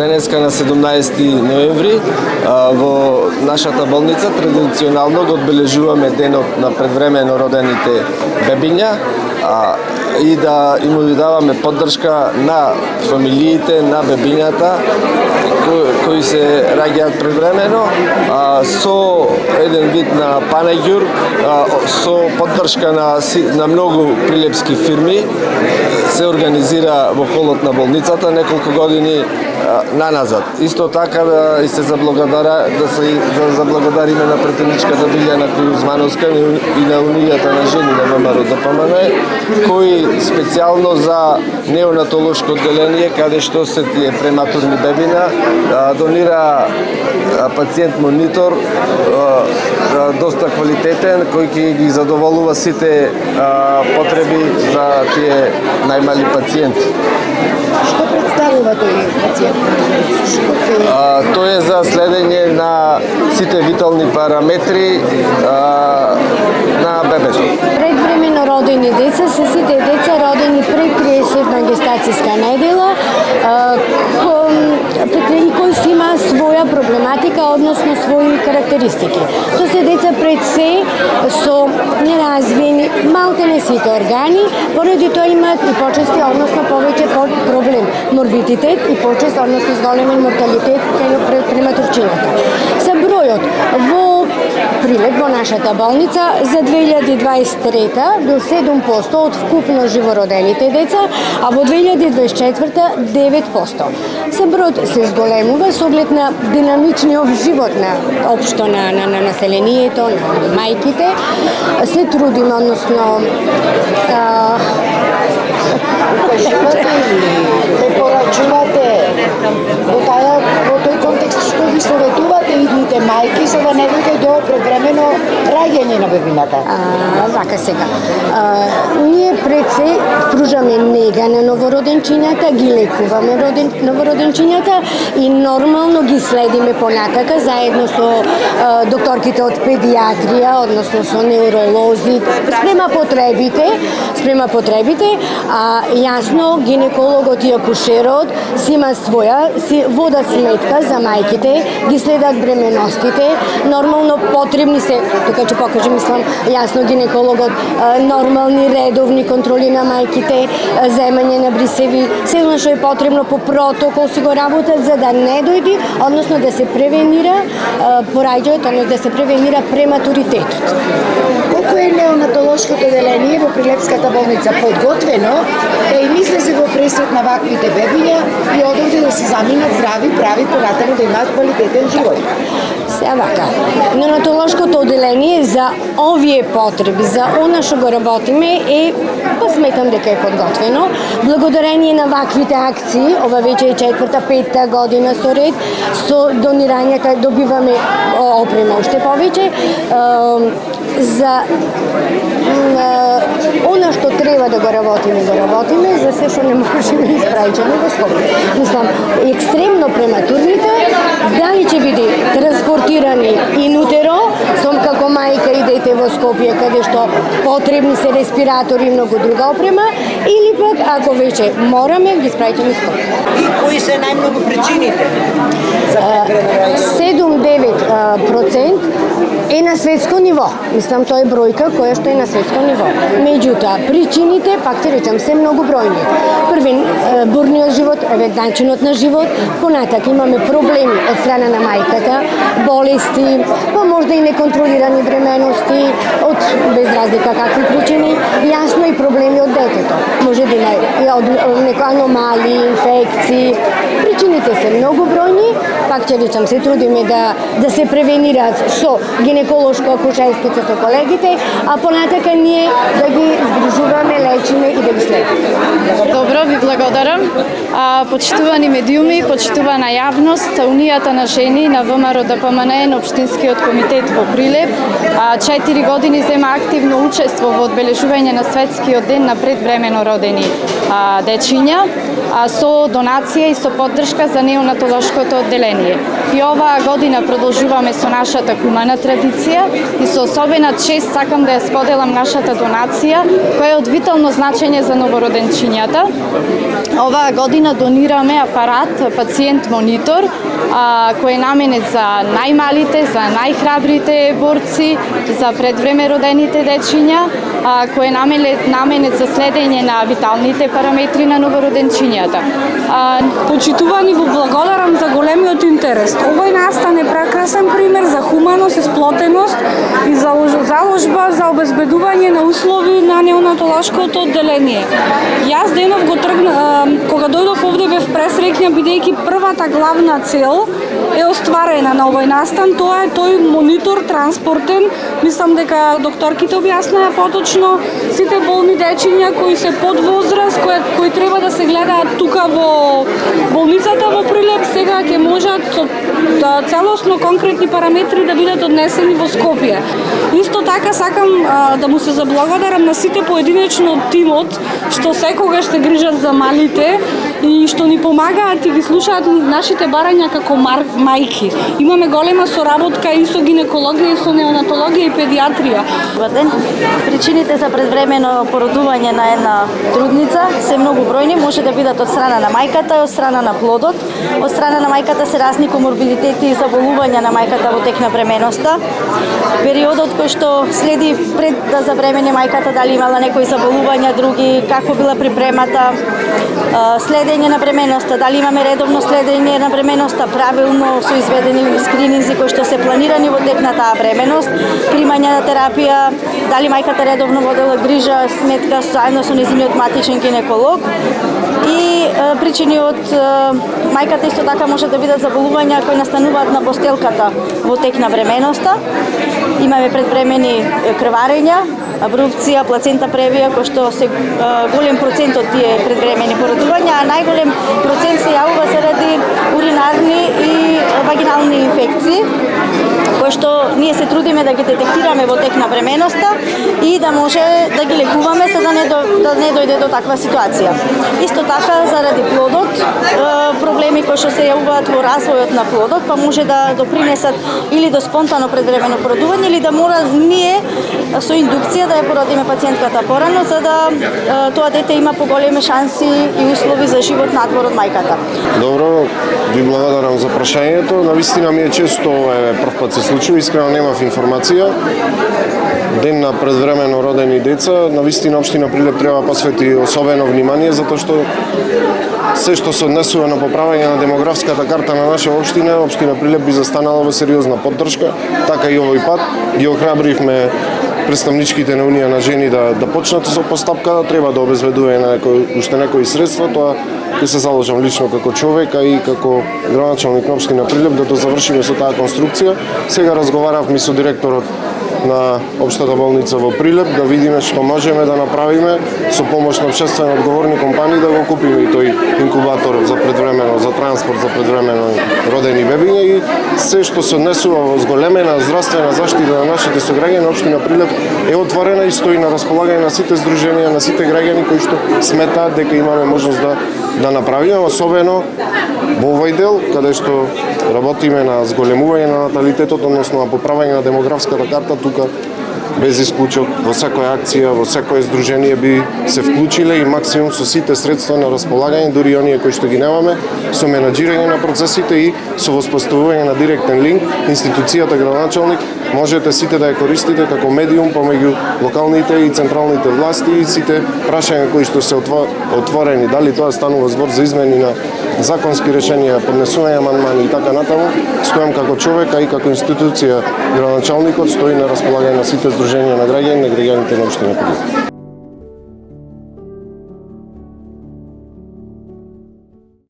Денеска на 17 ноември во нашата болница традиционално го одбележуваме денот на предвремено родените бебиња и да им даваме поддршка на фамилиите на бебињата кои се раѓаат предвремено со еден вид на панеѓур со поддршка на многу прилепски фирми се организира во холот на болницата неколку години наназад. Исто така да се заблагодариме на претедничката Билјана Кујузмановска и на Унијата на жени на ВМРО ДПМН, кои специјално за неонатолошко одделение, каде што се тие прематурни бебина, донира пациент монитор доста квалитетен, кој ќе ги задоволува сите потреби за тие најмали пациенти. Што представува тој пациент? Тој е за следење на сите витални параметри на бебето. Предвремено родени деца се сите деца родени пред 30 гестацијска недела, и кои си има своја проблематика, односно своји карактеристики. Тоа се деца пред се со неразвиени малку не сите органи, поради тоа имаат и почести, односно повеќе проблем морбидитет и почест, односно зголемен морталитет кај прематурчината. Со бројот во прилеп во нашата болница за 2023 до 7% од вкупно живородените деца, а во 2024 9%. Се бројот се зголемува со оглед на динамичниот живот на општо на населението, на мајките. Се трудиме, односно препорачувате во тој контекст што ви советувате идните мајки за да не дојде до предвремено раѓање на бебината? Вака сега. Ние пред се пружаме нега на новороденчињата, ги лекуваме новороденчињата и нормално ги следиме понатака заедно со докторките од педиатрија, односно со неуролози, спрема потребите, а јасно гинекологот и акушерот си има си водат сметка за мајките, ги следат бременостите, нормално потребни се, тука ќе покажам, мислам, јасно гинекологот, нормални редовни контроли на мајките, земање на брисеви, се што е потребно по протокол си го работат за да не дојди, односно да се превенира пораѓањето, односно да се превенира прематуритетот. Колку е неонатолошкото одделение во Прилепската болница подготвено да им излезе во пресрет на ваквите бебиња и одовде да се заминат здрави, прави, понатаму да имаат квалитетен живот? Сега вака, неонатолошкото одделение за овие потреби, за она што го работиме сметам дека е подготвено. Благодарение на ваквите акции, ова веќе е 4-5 година со ред, со донирањата добиваме опрема уште повеќе, за она што треба да го работиме, за се што не можеме да испраќаме во Скопје. Мислам, екстремно прематурните, дали ќе биде транспортирани инутеро, сом како мајка и дете во Скопје, каде што потребни се респиратори и многу друга опрема, или пак, ако веќе мораме, ги испраќаме Скопје. И кои се најмногу причините? 7-9% е на светско ниво. Мислам, тоа е бројка која што е на светско ниво. Меѓутоа, причините, пак ќе речам, се многу бројни. Први, бурниот живот, начинот на живот, понатак имаме проблеми од страна на мајката, болести, па можда и неконтролирани бременности, без разлика какви причини, јасно и проблеми од детето. Може да има и од некои аномалии, инфекции. Причините се многу бројни пак ќе речам, се трудиме да се превенираат со гинеколошко-акушерските со колегите, а понатака ние да ги здружуваме, лечиме и да ги следиме. Добро, ви благодарам. Почитувани медиуми, почитувана јавност, Унијата на жени на ВМРО ДПМН на Општинскиот комитет во Прилеп 4 години зема активно учество во одбележување на Светскиот ден на предвремено родени дечиња со донација и со поддршка за неонатолошкото одделение. И оваа година продолжуваме со нашата хумана традиција и со особена чест сакам да ја споделам нашата донација која е од витално значење за новороденчињата. Оваа година донираме апарат пациент монитор кој е наменет за најмалите, за најхрабрите борци, за предвреме родените дечиња, кој е наменет за следење на виталните параметри на новороденчињата. Почитувани, во благодарам за големиот интерес. Овој настан е прекрасен пример за хуманост и сплотеност и за заложба за обезбедување на услови на неонатолошкото одделение. Јас денов го кога дојдов овде бев пресреќна бидејќи првата главна цел е остварена на овој настан, тоа е тој монитор транспортен. Мислам дека докторките објаснаа поточно сите болни дечиња кои се под возраст, кои треба да се гледаат тука во болницата во Прилеп, сега ќе можат со целосно конкретни параметри да бидат однесени во Скопје. Исто така сакам да му се заблагодарам на сите поединечно од тимот што секогаш се грижат за малите и што ни помагаат и ги слушаат нашите барања како мајки. Имаме голема соработка и со гинекологија, и со неонатологија и педиатрија. Добар ден. Причините за предвремено породување на една трудница се многу бројни, може да бидат од страна на мајката и од страна на плодот. Од страна на мајката се разни коморбидитети и заболувања на мајката во тек на бременоста. Периодот кој што следи пред да забремени мајката, дали имала некои заболувања, други, како била припремата, следење на бременоста, дали имаме редовно следење на бременоста, правилно со изведени скрининзи кои што се планирани во тек на таа бременост, примање на терапија, дали мајката редовно водела грижа, сметка заедно со нејзиниот матичен гинеколог и причини од мајката исто така може да бидат заболувања кои настануваат на постелката во тек на бременоста. Имаме предвремени крварења, абрупција, плацента превија, кој што се голем процент од тие предвремени породувања, а најголем процент се јавува заради уринарни и вагинални инфекции, кои што ние се трудиме да ги детектираме во тек на бременоста и да може да ги лекуваме за да не дојде до таква ситуација. Исто така заради плодот, проблеми кои што се јавуваат во развојот на плодот, па може да допринесат или до спонтано предвремено породување или да мора ние со индукција да ја породиме пациентката порано за да тоа дете има поголеми шанси и услови за живот надвор од мајката. Добро, ви благодарам за прашањето. Навистина ми е често прв пат се случува, искрено немав информација. Ден на предвремено родени деца, навистина општина Прилеп треба посвети особено внимание затоа што се што се однесува на поправање на демографската карта на наша општина, општина Прилеп би застанала во сериозна поддршка, така и овој пат ги охрабривме представничките на Унија на жени да почнат со постапката, треба да обезбедува уште некои средства, тоа ќе се заложам лично како човек, а и како градоначалник на општина Прилеп да завршиме со таа конструкција. Сега разговаравме со директорот на општата болница во Прилеп да видиме што можеме да направиме со помош на општествено одговорни компании да го купиме и тој инкубатор за предвремено, за транспорт за предвремено родени бебиња и се што се однесува во зголемена здравствена заштита на нашите сограѓани. Општина Прилеп е отворена и стои на располагање на сите здруженија, на сите граѓани кои што сметаат дека имаме можност да направиме, особено во овој дел каде што работиме на зголемување на наталитетот, односно на поправање на демографската карта. Тука без исклучок во секоја акција, во секое здружение би се вклучиле и максимум со сите средства на располагање, дури оние кои што ги немаме, со менаџирање на процесите и со воспоставување на директен линк, институцијата градоначалник можете сите да ја користите како медиум помеѓу локалните и централните власти и сите прашања кои што се отворени, дали тоа станува збор за измени на законски решенија, поднесување амандмани и така натаму, стојам како човек, а и како институција градоначалникот стои на располагање на сите здруженија на граѓани, на граѓаните на општина Прилеп.